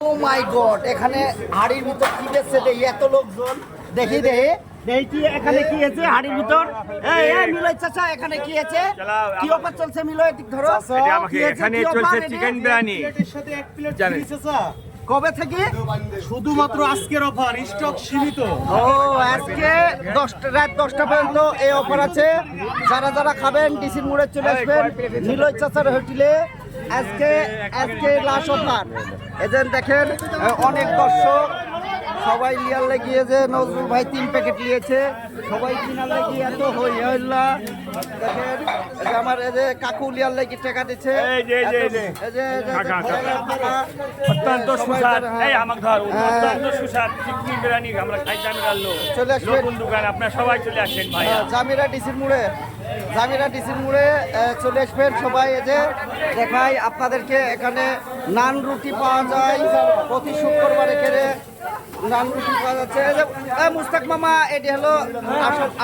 ও মাই god, এখানে হাড়ির ভিতর কি বেচছে দেখি, এত লোকজন। দেখি দেখি এখানে কি আছে হাড়ির ভিতর। এই মিলয় চাচা, এখানে কি আছে, কি অফার চলছে মিলয়? দিক ধরো, এখানে চলছে চিকেন বিরিয়ানি। কবে থেকে? শুধুমাত্র আজকের অফার, স্টক সীমিত। ও, আজকে রাত 10টা পর্যন্ত এই অফার আছে। যারা যারা খাবেন ডিসির মোড়ে চলে আসবেন মিলয় চাচার হোটেলে। আজকে লাস্ট অফার। এজেন্ট দেখেন অনেক দর্শক সবাই লিয়ার লেগিয়ে, যে নজরুল ভাই 3 প্যাকেট নিয়েছে, সবাই কিনার লেগিয়ে এত হই হল্লা। দেখেন এই যে আমার এই যে কাকু লিয়ার লেগিয়ে টাকা দিচ্ছে। অত্যন্ত সুস্বাদ, এই আমার ঘর অত্যন্ত সুস্বাদ চিকেন বিরিয়ানি আমরা খাইতে আমি রাখলো। চলে আসবেন নতুন দোকান, আপনারা সবাই চলে আসেন ভাই। জামিরা ডিসির মোড়ে চলে আসবেন সবাই। এই যে দেখাই আপনাদেরকে, এখানে নান রুটি পাওয়া যায় প্রতি শুক্রবার। এখানে নান রুটি পাওয়া যাচ্ছে। মুস্তাক মামা, এটি হলো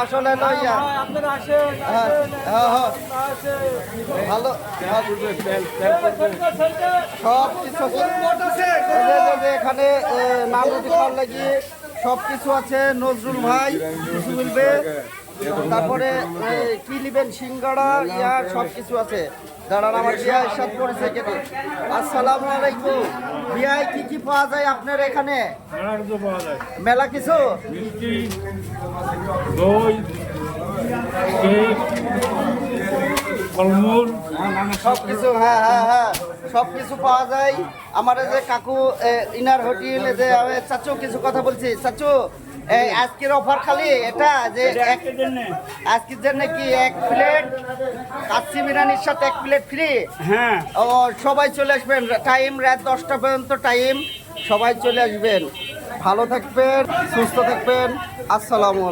আসল হলো ইয়া। ভালো সব কিছু এখানে নান রুটি খাওয়ার লাগিয়ে সব কিছু আছে। নজরুল ভাই কিছু মিলবে, তারপরে কি নিবেন, সিঙ্গাড়া ইয়ার সব কিছু আছে। দাঁড়ান, আমার বিয়ার সাথে পড়েছে কেটে। আসসালামু আলাইকুম। বিয়ায় কি কি পাওয়া যায় আপনার এখানে? মেলা কিছু, সব কিছু। হ্যাঁ সব কিছু পাওয়া যায়। আমার যে কাকু ইনার হোটেল, যে চাচু কিছু কথা বলছি। চাচু, আজকের অফার খালি এটা যে আজকের জন্য কি 1 প্লেট কাচ্চি বিরিয়ানির সাথে 1 প্লেট ফ্রি? হ্যাঁ, ও, সবাই চলে আসবেন। টাইম রাত 10টা পর্যন্ত টাইম, সবাই চলে আসবেন। ভালো থাকবেন, সুস্থ থাকবেন। আসসালামু আলাইকুম।